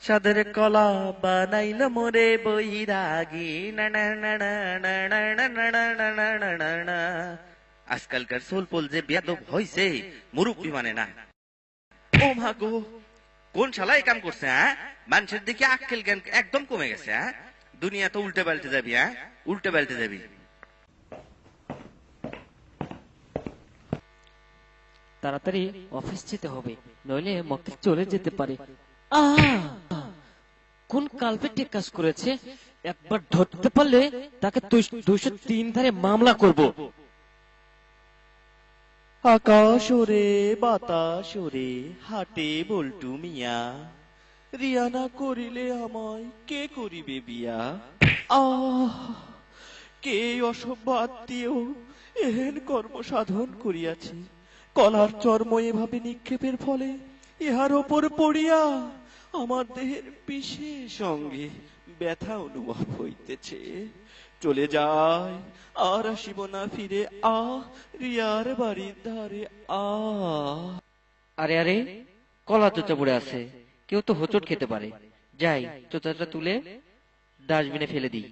সাদের কলা বানাইল মোরে বৈরাগী না না না না না না না না না না না না না না। আজকালকার সোলপোল যে বেয়াদব হইছে, মুরব্বি মানে না। ও মা গো, কোন শালা এই কাম করছে? হ্যাঁ, মানুষের দিকে আক্কেল জ্ঞান একদম কমে গেছে। হ্যাঁ, দুনিয়া তো উল্টে পাল্টে যাবি। হ্যাঁ, উল্টে পাল্টে যাবি। তাড়াতাড়ি অফিস যেতে হবে, নইলে মক্কেল চলে যেতে পারে। আহ, কোন কালপেটে কাজ করেছে, একবার ধরতে পারলে তাকে 203 ধারে মামলা করব। আকাশ ওরে বাতাস ওরে হাটে বল্টু মিয়া, রিয়া না করিলে আমায় কে করিবে বিয়া? আহ, কে অসভ্য আত্মীয় এহেন কর্ম সাধন করিয়াছে, কলার চর্ম এভাবে নিক্ষেপের ফলে ইহার ওপর পড়িয়া আমার দেহের বিশেষ অঙ্গে ব্যথা অনুভব হইতেছে। চলে যায়, আর আসিব না ফিরে। রিয়ার বাড়ির ধারে। আরে আরে, কলা চোচা পড়ে আছে, কেউ তো হোঁচট খেতে পারে। যাই, চোচাটা তুলে ডাস্টবিনে ফেলে দিই।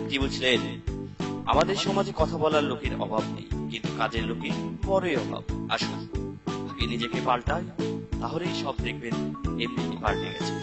কি বলছিলেন? আমাদের সমাজে কথা বলার লোকের অভাব নেই, কিন্তু কাজের লোকের বড়ই অভাব। আসুন আগে নিজেকে পাল্টাই, তাহলেই সব দেখবেন এমনি পাল্টে গেছে।